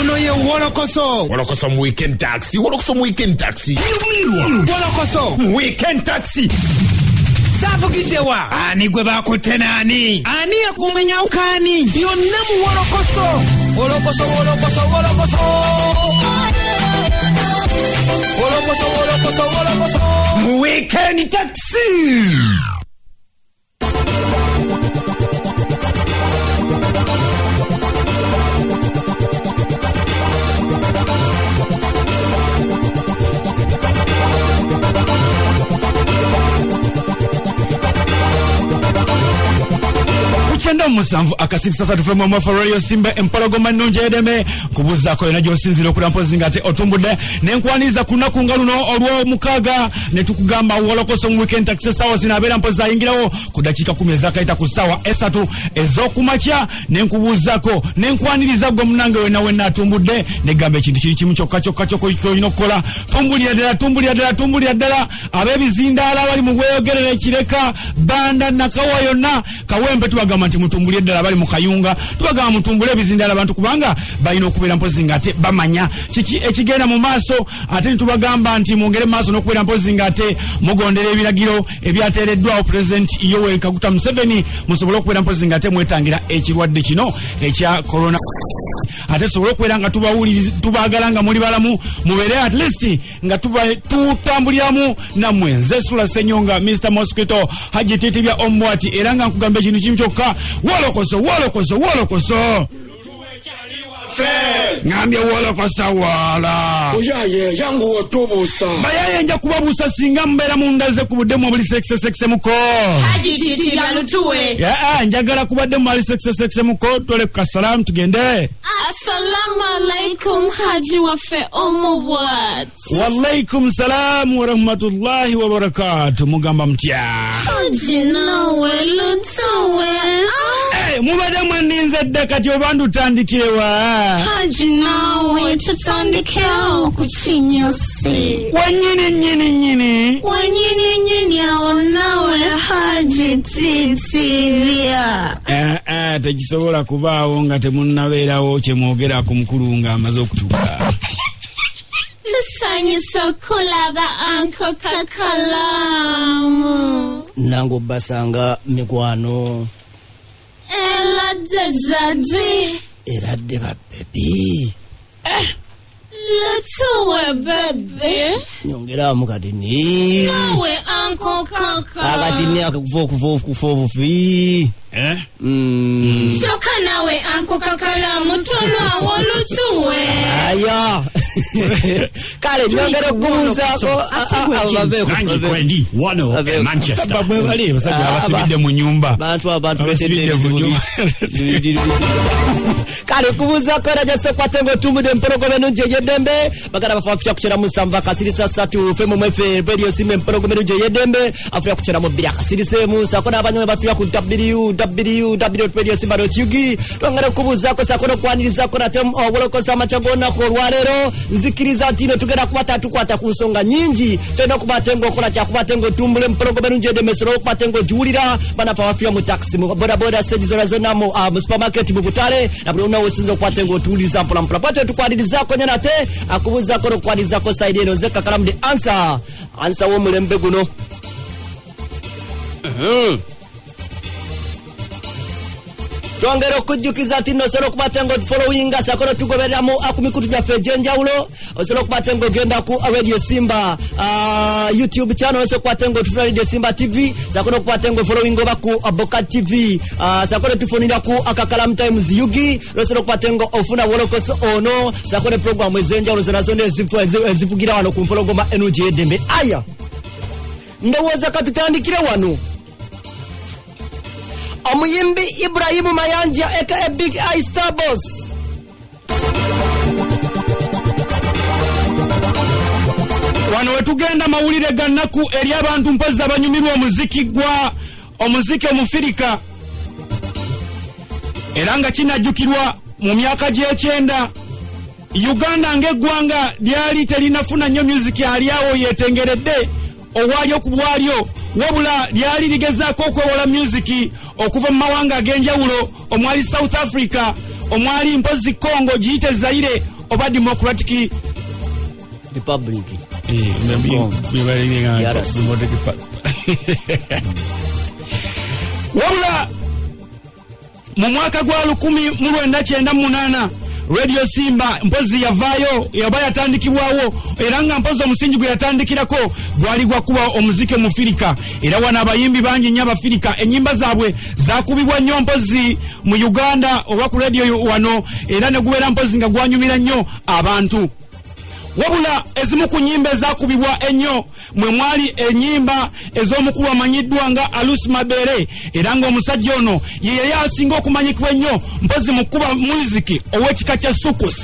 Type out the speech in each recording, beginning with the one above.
Ono ye Wolokoso. Wolokoso mu weekend taxi. Wolokoso mu weekend taxi. Wolokoso mu weekend taxi. Savugidewa. Ani gwe bakutenani. Ani yakumenya ukani. Yonna mu Wolokoso. Wolokoso, Wolokoso, Wolokoso. Wolokoso, Wolokoso, Wolokoso. Mu weekend taxi. Chenda musanvu akasiti sasa tufemu amafaryo simba empologoma nonje edeme kubuza ko enajo sinziro kulampozi ngate otumbude nenkwaniza kunaku ngaluno olwo mukaga ne tukugamba Wolokoso mu weekend taxi sawa zinabera mpoza ingirawo kudakika 10 zakaita kusawa esatu ezokumacha nenkubuzako nenkwaniriza gwe munange wena atumbude negambe kintu kiri kimu kyokka ko inokola tumbulya dala abebizindala bali mu bweyogerere kireka banda nakawa yonna kawembe tubagamba nti mutumbulye ddala bali mu kayunga tubagamba mutumbule ebizindala abantu kubanga balina okubeera mpozi ngate bamanya kiki ekigenda mu maaso ate tubagamba nti mwongere mu maaso n'okubeera mpozi ngate mugondera ebiragiro ebyateereddwawo President Yoweri Kaguta Museveni musobole okubeera mpozi ngate mwetangira ekirwadde kino ekya corona ate sobole okubeera nga tubaagala nga muli balamu mubeere at least nga tutambuliramu nammwe nze Sula Senyonga Mr. Mosquito Haji Titibya Ombwati era nga nkugamba ekintu kimu kyokka Wolokoso ngambye Wolokoso wala oyaye yangu otubusa bayaye nja kubabuusa singa mbeera mundaze ku budde mu buli sexe muko Haji Titibya lutuwe ya njagala kubadde mu buli sexe muko tole ku kasalamu tugende. Assalamu alaikum Haji waffe omubwat. Walaikum salam wa rahmatullahi wa barakatuh. Mugamba mtya Haji nawe lutuwe mubade mwaninze dde kati obandu tandikirewa Haji nawe tutandikewo ku kinyosi wanyini awo nawe Haji Titibya tekisobola kubaawo nga temunnabeerawo kyemwogera ku mukulu nga amaze okutuuka. tusanyusa Okulaba Uncle KAKALAAMU nango basanga mikwano eradde ba baby lutuwe bebe nyongera mukati ni nawe Uncle Kaka akati ni akufu fi shoka nawe Uncle KAKALAAMU tono awo lutuwe aya kale nyongera kubuuzako nangi kwendi wano Manchester babwe bali basajja abasibidde mu nyumba abantu besibidde mu nyumba kale kubuuzako rajase kwatengo tumude mpologome nunje yedembe bagara bafa kuchera musamva kasirisa 3 femu mwefe radio sime mpologome nunje yedembe afya kuchera mu bya kasirise musa kona abanywe bafya ku www.radiosimba.ug twangara kubuuzako sakono kwaniriza kona tem Wolokoso amachagona ko lwalero nzikiriza tino tugera kubatatu kwata kusonga nyingi tena kubatengo kola cha kubatengo tumbule mpologome nunje yedembe soro kubatengo juulira bana pa wafya mu taxi mu boda stage zona mu supermarket mu Butale na buna wesinzo kwatengo tuuliza mpola pato tukwadiriza ko nyana te akubuza ko kwadiza ko side eno ze KAKALAAMU the answer wo mulembe guno Twongera kujukiza tino solo kubatengo following sakono tugoberamo akumikutu ja page njawulo solo kubatengo genda ku Radio Simba YouTube channel solo kubatengo tu Radio Simba TV sakono kubatengo following oba ku Aboka TV sakono tufonira ku KAKALAAMU TYMZ yugi solo kubatengo ofuna Wolokoso ono sakono program ezenjawulo zonazone zivugira wano ku mpologoma energy edembe aya ndowoza katutandikire wano Omuyimbi Ibrahimu Mayanja aka Big Eye Star Boss wano wetugenda mawulire gannaku eri abantu mpozi abanyumirwa omuziki omufirika era nga kinajjukirwa mu myaka gy'ekyenda Uganda ng'eggwanga lyali terinafuna nnyo music aliawo yetengeredde owali okubwalyo wabula lyali ligezaako okwewola music okuva mu mawanga ag'enjawulo omwali South Africa omwali mpozi Congo giyite Zaire oba Democratic Republic. Wabula mu mwaka gwa 1998 Radio Simba mpozi yavaayo yaba yatandikibwawo era nga mpozi omusingi gwe yatandikirako gwali gwa kuba omuzike mu Afrika era wana abayimbi bangi nnyo Abafirika enyimba zaabwe zakubibwa nnyo mpozi mu Uganda oba ku radio wano era ne gubeera mpozi nga gwanyumira nnyo abantu. Wabula ezimu ku nyimba ezakubibwa ennyo mwe mwali enyimba ez'omukulu amanyiddwa nga Arlus Mabele era ng'omusajja ono ye yali asinga okumanyikibwa ennyo mpozi mu kuba muziki ow'ekika kya sukus.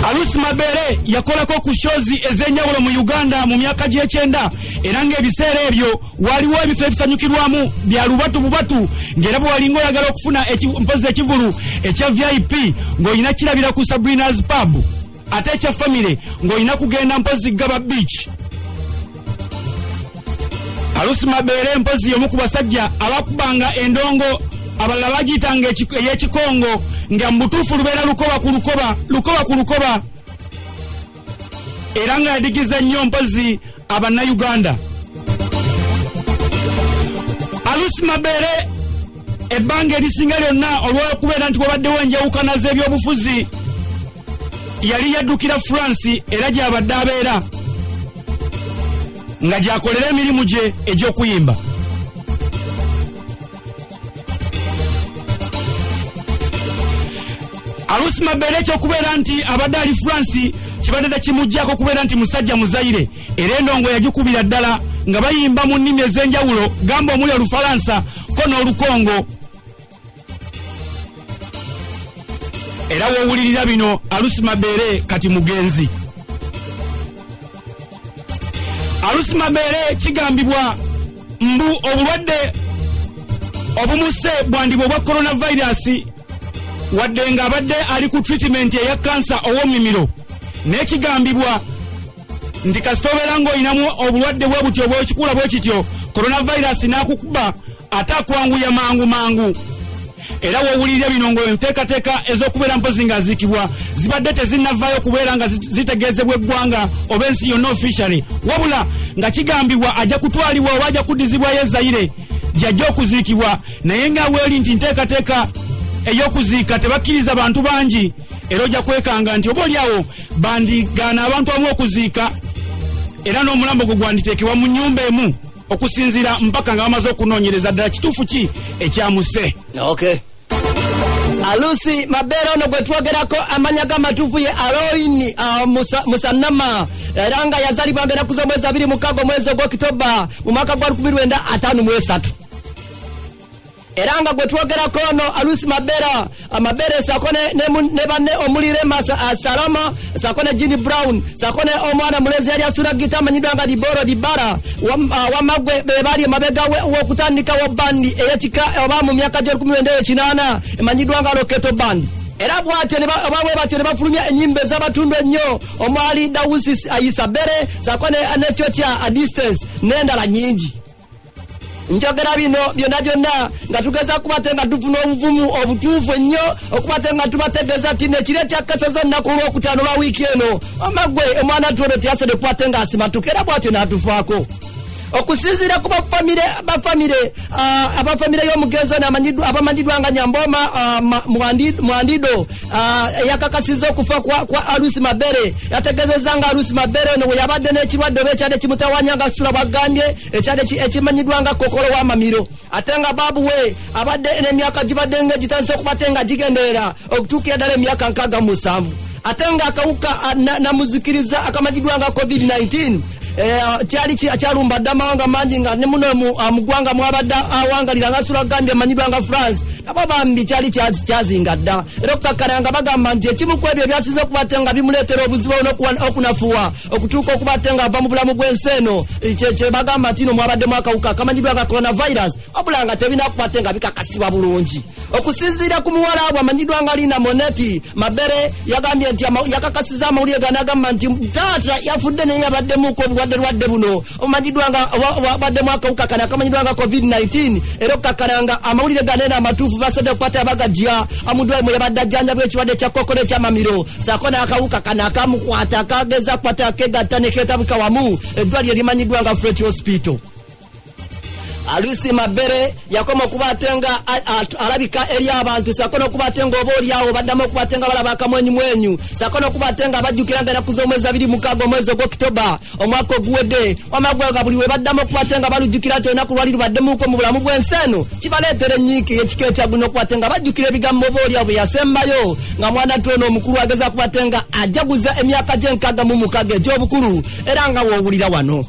Arlus Mabele yakolako ku shozi ez'enjawulo mu Uganda mu myaka gy'ekyenda era ng'ebiseera ebyo waliwo ebifo ebisanyukirwamu bya lubatu bubatu ng'era bwe walinga oyagala okufuna mpozi ekivulu ekya VIP ng'olina kirabira ku Sabrina's Pub ate ekya family ng'olina kugenda mpozi Gaba Beach. Arlus Mabele mpozi y'omu ku basajja abakubanga endongo abalala bagiyitanga ey'ekikongo nga mbutuufu lubeera lukoba ku lukoba era nga yadigiza nnyo mpozi Abannayuganda. Arlus Mabele ebbanga erisinga lyonna olw'okubeera nti wabaddewo enjawukana z'ebyobufuzi yali yaddukira France era gy'abadde abeera nga gy'akolera emirimu gye egy'okuyimba. Arlus Mabele ekyokubeera nti abadde ali France kibadde tekimuggyako kubeera nti musajja muzaire era endongo yagikubira ddala nga bayimba mu nnimi ez'enjawulo gamba omuli Olufalansa ko n'Olukongo. Era woowulirira bino Arlus Mabele kati mugenzi. Arlus Mabele kigambibwa mbu obulwadde obumuse bwandibwa obwa coronavirus wadde nga abadde ali ku treatment eya kansa ow'omumiro n'ekigambibwa nti kasita obeera ng'olinamu obulwadde bwe butyo bwekikula bwe kityo coronavirus n'akukuba ate akwanguya mangu. Era woowulirira bino ng'enteekateeka ez'okubeera mpozi nga aziikibwa zibadde tezinnavaayo kubeera nga zitegeezebwa eggwanga oba ensi yonna officially wabula nga kigambibwa ajja kutwalibwa oba ajja kuddizibwayo Zaire gy'ajja okuziikibwa naye nga weeri nti nteekateeka ey'okuziika tebakkiriza bantu bangi era ojja kwekanga nti oba oliawo bandigaana abantu abamu okuziika era n'omulambo gwe gwanditeekebwa mu nnyumba emu okusinziira mpaka nga bamaze okunoonyereza ddala kituufu ki ekyamuse. Okay. Arlus Mabele ono gwe twogerako amanya g'amatuufu ye Aloini Musanama era nga yazalibwa mbeeraku z'omwezi 26 omwezi ogw'Okitoba mu mwaka gwa 1953 era nga gwe twogerako ono Arlus Mabele sako ne banne omuli Rema Salama sako ne Jini Brown sako ne omwana mulezi yali asula gita amanyiddwa nga Diboro Dibara wamagwe be bali emabega w'okutandikawo bandi ey'ekika oba mu myaka gya 1998 emanyiddwa nga Loketo Band. Era bwatyo ne bafulumya ennyimba ez'abatundu ennyo omwali Dawusi Ayisabere sako nekyo kya A Distance n'endala nnyingi. Njogera bino byonna nga tugeza kubate nga tufuna obuvumu obutuufu ennyo okubate nga tubategeeza nti nekire kyakasa zonna ku Lwokutaano lwa wiiki eno omagwe omwana tuono teyasede kubate nga asimatuka era bwatyo n'atufaako okusinziira ku abafamire y'omugenzi ono abamanyiddwa nga Nyamboma Mwandido yakakasizza okufa kwa Arlus Mabele yategeezezza nga Arlus Mabele ono bwe yabadde n'ekirwadde oba ekyadde kimutawanya nga Sula bwagambye ekyadde ekimanyiddwa nga kokolo w'amamiro ate nga baabu we abadde n'emyaka gibadde ng'egitandise okubate nga gigenderera okutuukira ddala emyaka 67 ate nga akawuka namuzikiriza akamanyiddwa nga COVID-19 kyali kyalumba dda amawanga mangi nga ne muno mu ggwanga mwabadde awangalira nga Sula Gambia amanyibwa nga France nabo bambi kyali kyazinga dda era okukakkana nga bagamba nti ekimu ku ebyo byasinze okubate nga bimuleetera obuzibu okunafuwa okutuuka okubate nga ava mu bulamu bw'ensi eno kye bagamba nti no mwabaddemu akawuka akamanyibwa nga coronavirus wabula nga tebinakubate nga bikakasibwa bulungi. Okusinziira ku muwala we amanyiddwa nga Lina Moneti Mabele yagambye nti yakakasiza amawulire gano agamba nti taata yafudde naye yabaddemuko obulwadde buno omanyidwa nga wadde mwaka ukakana kamanyidwa nga COVID-19 era okakananga amawulire ganena amatuufu basedde okukwata abagajja amudwayi mwe yabadde ajjanjabwa ekirwadde kya kokole kyamamiro saako n'akawuka kana akamukwata akageza kukwata kegatta ne keetabuka wamu eddwaliro limanyiddwa nga Fresh Hospital. Arlus Mabele yakoma okubatenga alabika eri abantu sakono okubatenga oboolyawo baddamu okubatenga balaba akamwenyu sakono okubatenga abajjukiranga ennaku z'omwezi 26 omwezi ogw'Oktoba omwaka oguwedde wamagwanga buli we baddamu okubatenga balujjukira nti olunaku lwali lubaddemuuko mu bulamu bw'ensi eno kibaleetera enyiiki y'ekika ekyaguno okubatenga bajjukira ebigambo oboolyawo bwe yasembayo nga mwana ttono omukulu ageza kubatenga ajaguza emyaka gye 66 egy'obukulu era nga woowulira wano.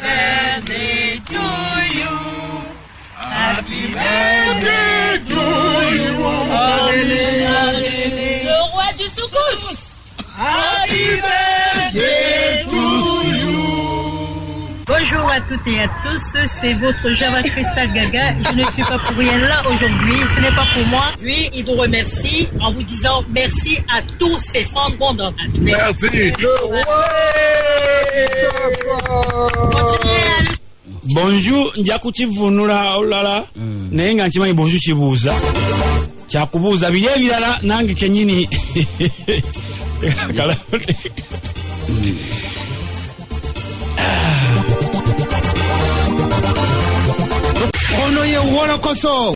Birthday to you. Happy birthday to you. Le roi du soukous. Happy birthday to you. Bonjour à toutes et à tous, c'est votre Java Crystal Gaga. Je ne suis pas pour rien là aujourd'hui, ce n'est pas pour moi. Puis il vous remercie en vous disant merci à tous ces fans de monde. Merci. Bonjour nja kukivunula olala naye nga nkimanyi bonjour kibuuza kyakubuuza biri ebirala nange kenyini ono ye Wolokoso.